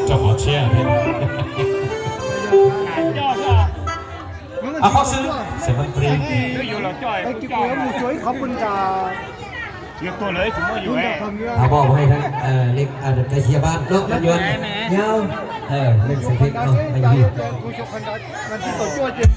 就好吃啊！啊，好吃，什么 play？結果有冇水冚半扎？要ตัวเลยผมว่าอยู่แหว เอาบอกให้ทั้งเล็กในเชียร์บ้านเนาะมันยนยาวเล่นเสียงเพลงเนาะไม่ยืด กูชกคันดัดมันที่ตัวจ้วจริง